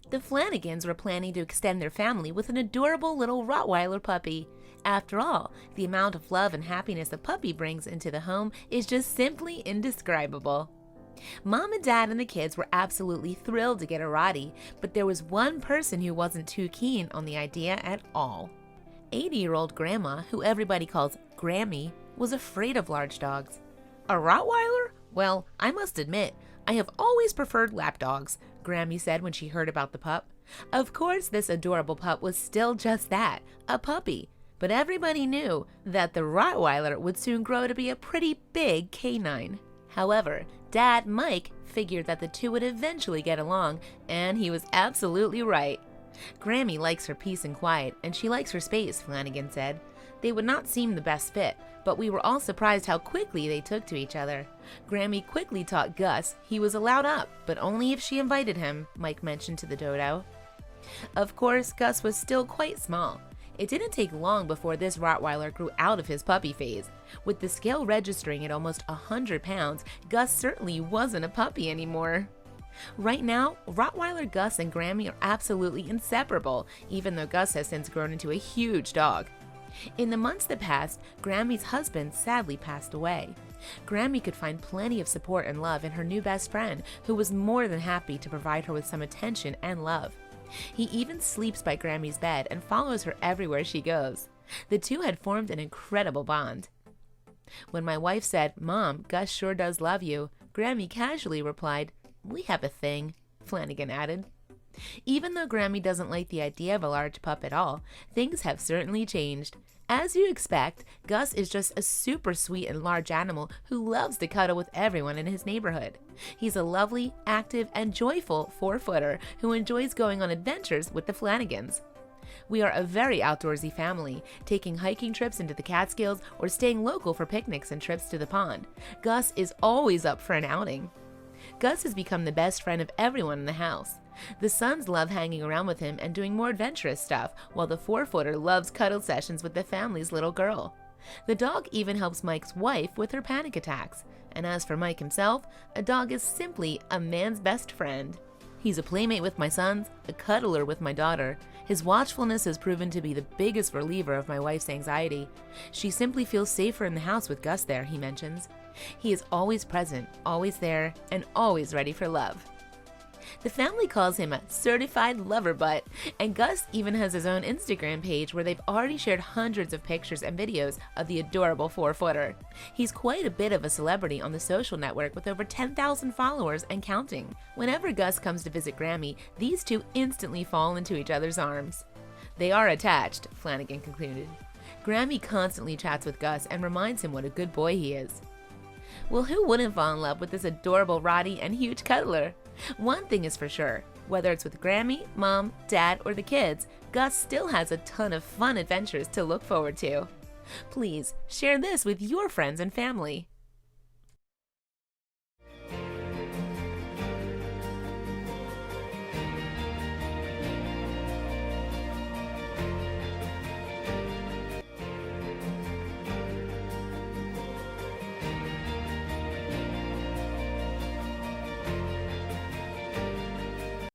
The Flanagans were planning to extend their family with an adorable little Rottweiler puppy. After all, the amount of love and happiness a puppy brings into the home is just simply indescribable. Mom and Dad and the kids were absolutely thrilled to get a Rottie, but there was one person who wasn't too keen on the idea at all. 80-year-old Grandma, who everybody calls Grammy, was afraid of large dogs. A Rottweiler? Well, I must admit, I have always preferred Lapdogs, Grammy said when she heard about the pup. Of course, this adorable pup was still just that, a puppy. But everybody knew that the Rottweiler would soon grow to be a pretty big canine. However, Dad, Mike, figured that the two would eventually get along, and he was absolutely right. Grammy likes her peace and quiet, and she likes her space, Flanagan said. They would not seem the best fit, but we were all surprised how quickly they took to each other. Grammy quickly taught Gus he was allowed up, but only if she invited him, Mike mentioned to the dodo. Of course, Gus was still quite small. It didn't take long before this Rottweiler grew out of his puppy phase. With the scale registering at almost 100 pounds, Gus certainly wasn't a puppy anymore. Right now, Rottweiler Gus and Grammy are absolutely inseparable, even though Gus has since grown into a huge dog. In the months that passed, Grammy's husband sadly passed away. Grammy could find plenty of support and love in her new best friend, who was more than happy to provide her with some attention and love. He even sleeps by Grammy's bed and follows her everywhere she goes. The two had formed an incredible bond. When my wife said, "Mom, Gus sure does love you," Grammy casually replied, "We have a thing," Flanagan added. Even though Grammy doesn't like the idea of a large pup at all, things have certainly changed. As you expect, Gus is just a super sweet and large animal who loves to cuddle with everyone in his neighborhood. He's a lovely, active, and joyful 4-footer who enjoys going on adventures with the Flanagans. We are a very outdoorsy family, taking hiking trips into the Catskills or staying local for picnics and trips to the pond. Gus is always up for an outing. Gus has become the best friend of everyone in the house. The sons love hanging around with him and doing more adventurous stuff, while the 4-footer loves cuddle sessions with the family's little girl. The dog even helps Mike's wife with her panic attacks. And as for Mike himself, a dog is simply a man's best friend. He's a playmate with my sons, a cuddler with my daughter. His watchfulness has proven to be the biggest reliever of my wife's anxiety. She simply feels safer in the house with Gus there, he mentions. He is always present, always there, and always ready for love. The family calls him a certified lover butt, and Gus even has his own Instagram page where they've already shared hundreds of pictures and videos of the adorable 4-footer. He's quite a bit of a celebrity on the social network with over 10,000 followers and counting. Whenever Gus comes to visit Grammy, these two instantly fall into each other's arms. They are attached, Flanagan concluded. Grammy constantly chats with Gus and reminds him what a good boy he is. Well, who wouldn't fall in love with this adorable Rottie and huge cuddler? One thing is for sure, whether it's with Grammy, Mom, Dad, or the kids, Gus still has a ton of fun adventures to look forward to. Please share this with your friends and family.